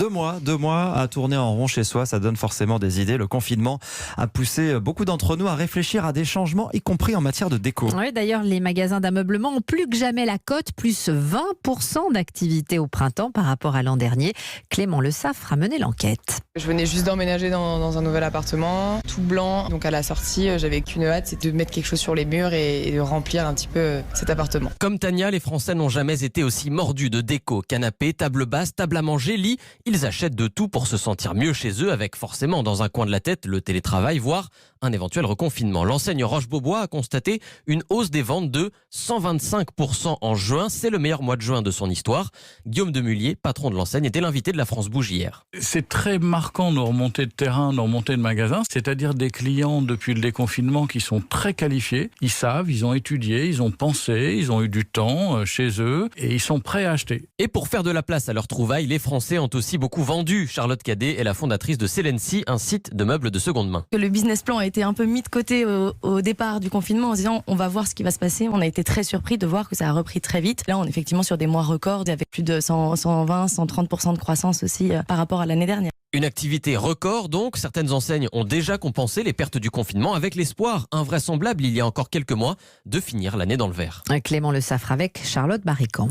2 mois à tourner en rond chez soi, ça donne forcément des idées. Le confinement a poussé beaucoup d'entre nous à réfléchir à des changements, y compris en matière de déco. Oui, d'ailleurs, les magasins d'ameublement ont plus que jamais la cote, plus 20% d'activité au printemps par rapport à l'an dernier. Clément Le Saffre a mené l'enquête. Je venais juste d'emménager dans un nouvel appartement, tout blanc. Donc à la sortie, j'avais qu'une hâte, c'est de mettre quelque chose sur les murs et de remplir un petit peu cet appartement. Comme Tania, les Français n'ont jamais été aussi mordus de déco. Canapé, table basse, table à manger, lit. Ils achètent de tout pour se sentir mieux chez eux, avec forcément dans un coin de la tête le télétravail, voire un éventuel reconfinement. L'enseigne Roche-Beaubois a constaté une hausse des ventes de 125% en juin. C'est le meilleur mois de juin de son histoire. Guillaume Demullier, patron de l'enseigne, était l'invité de la France Bouge hier. C'est très marquant nos remontées de terrain, nos remontées de magasins, c'est-à-dire des clients depuis le déconfinement qui sont très qualifiés. Ils savent, ils ont étudié, ils ont pensé, ils ont eu du temps chez eux et ils sont prêts à acheter. Et pour faire de la place à leurs trouvailles, les Français ont aussi beaucoup vendu. Charlotte Cadet est la fondatrice de Celency, un site de meubles de seconde main. Le business plan a été un peu mis de côté au départ du confinement en se disant on va voir ce qui va se passer. On a été très surpris de voir que ça a repris très vite. Là, on est effectivement sur des mois records avec plus de 120, 130% de croissance aussi par rapport à l'année dernière. Une activité record donc, certaines enseignes ont déjà compensé les pertes du confinement avec l'espoir, invraisemblable il y a encore quelques mois, de finir l'année dans le vert. Clément Le Saffre avec Charlotte Barrican.